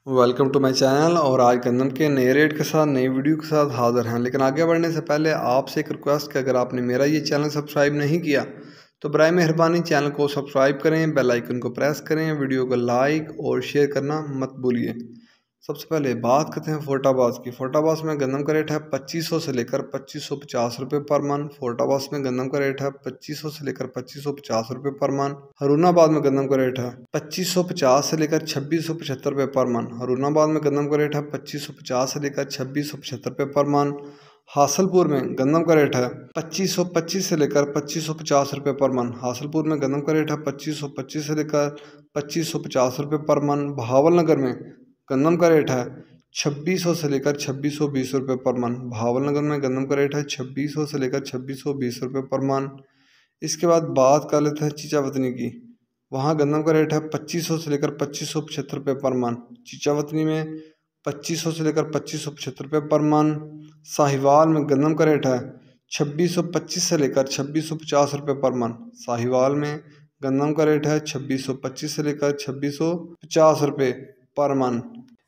Welcome to my channel. और आज गंदम के नए रेट के साथ नई वीडियो के साथ हाजिर हैं। लेकिन आगे बढ़ने से पहले आपसे एक रिक्वेस्ट कि अगर आपने मेरा ये चैनल सब्सक्राइब नहीं किया तो बराए मेहरबानी चैनल को सब्सक्राइब करें, बेल आइकन को प्रेस करें, वीडियो को लाइक और शेयर करना मत भूलिए। सबसे पहले बात करते हैं फोर्टाबाज की। फोर्टाबाज में गंदम का रेट है 2500 से लेकर 2550 रुपये पर मन। फोर्टाबाज में गंदम का रेट है 2500 से लेकर 2550 रुपये पर मन। हरुणाबाद में गंदम का रेट है 2550 से लेकर 2675 रुपये पर मन। हरुणाबाद में गंदम का रेट है 2550 से लेकर 2675 रुपये पर मन। हासलपुर में गंदम का रेट है 2525 से लेकर 2550 रुपये पर मन। हासलपुर में गंदम का रेट है 2525 से लेकर 2550 रुपये पर मन। बहावलनगर में गंदम का रेट है 2600 से लेकर 2620 रुपये पर मन। बहावलनगर में गंदम का रेट है 2600 से लेकर 2620 रुपये पर मन। इसके बाद बात कर लेते हैं चीचावतनी की। वहाँ गंदम का रेट है 2500 से लेकर 2575 रुपये पर मन। चीचावतनी में 2500 से लेकर 2575 रुपये पर मन। साहिवाल में गंदम का रेट है 2625 से लेकर 2650 रुपये पर मन। साहिवाल में गंदम का रेट है 2625 से लेकर 2650 रुपये पर मन।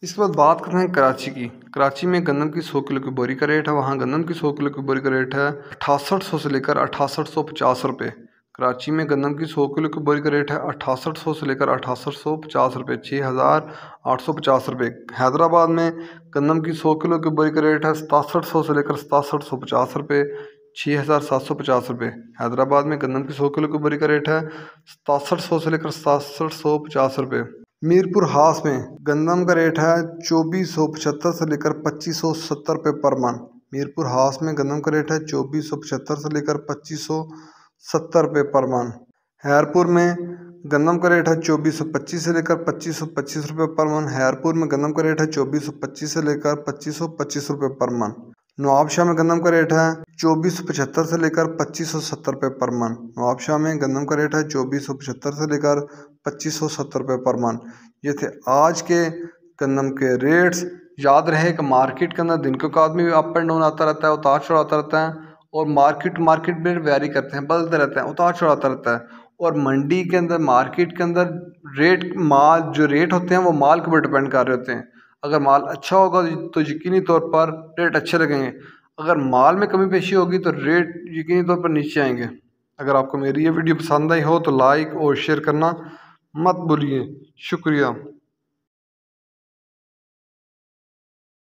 इसके बाद बात करते हैं कराची की। कराची में गंदम की 100 किलो की बोरी का रेट है। वहाँ गंदम की 100 किलो की बोरी का रेट है 6800 से लेकर 6850 रुपये। कराची में गंदम की 100 किलो की बोरी का रेट है 6800 से लेकर 6850 रुपये, 6850 रुपये। हैदराबाद में गंदम की 100 किलो की बोरी का रेट है 6700 से लेकर 6750 रुपये, 6750 रुपये। हैदराबाद में गंदम की 100 किलो की बोरी का रेट है 6700 से लेकर 6750 रुपये। मीरपुर हास में गंदम का रेट है 2475 से लेकर 2570 रुपये पर मन। मीरपुर हास में गंदम का रेट है 2475 से लेकर 2570 रुपये पर मन। हैरपुर में गंदम का रेट है 2425 से लेकर 2525 रुपये पर मन। हैरपुर में गंदम का रेट है 2425 से लेकर 2525 रुपये पर मन। नवाबशाह में गंदम का रेट है 2475 से लेकर 2570 रुपये पर मन। नवाबशाह में गंदम का रेट है 2475 से लेकर 2570 रुपये पर मन। ये थे आज के गंदम के रेट्स। याद रहे कि मार्केट के अंदर दिन के औकात में भी अप एंड डाउन आता रहता है, उतार चढ़ाव आता रहता है, और मार्केट में वेरी करते हैं, बदलते रहते हैं, उतार चढ़ाव आता रहता है। और मंडी के अंदर, मार्केट के अंदर रेट, माल जो रेट होते हैं वो माल के ऊपर डिपेंड कर रहे होते हैं। अगर माल अच्छा होगा तो यकीनी तौर पर रेट अच्छे लगेंगे। अगर माल में कमी पेशी होगी तो रेट यकीनी तौर पर नीचे आएंगे। अगर आपको मेरी ये वीडियो पसंद आई हो तो लाइक और शेयर करना मत भूलिए। शुक्रिया।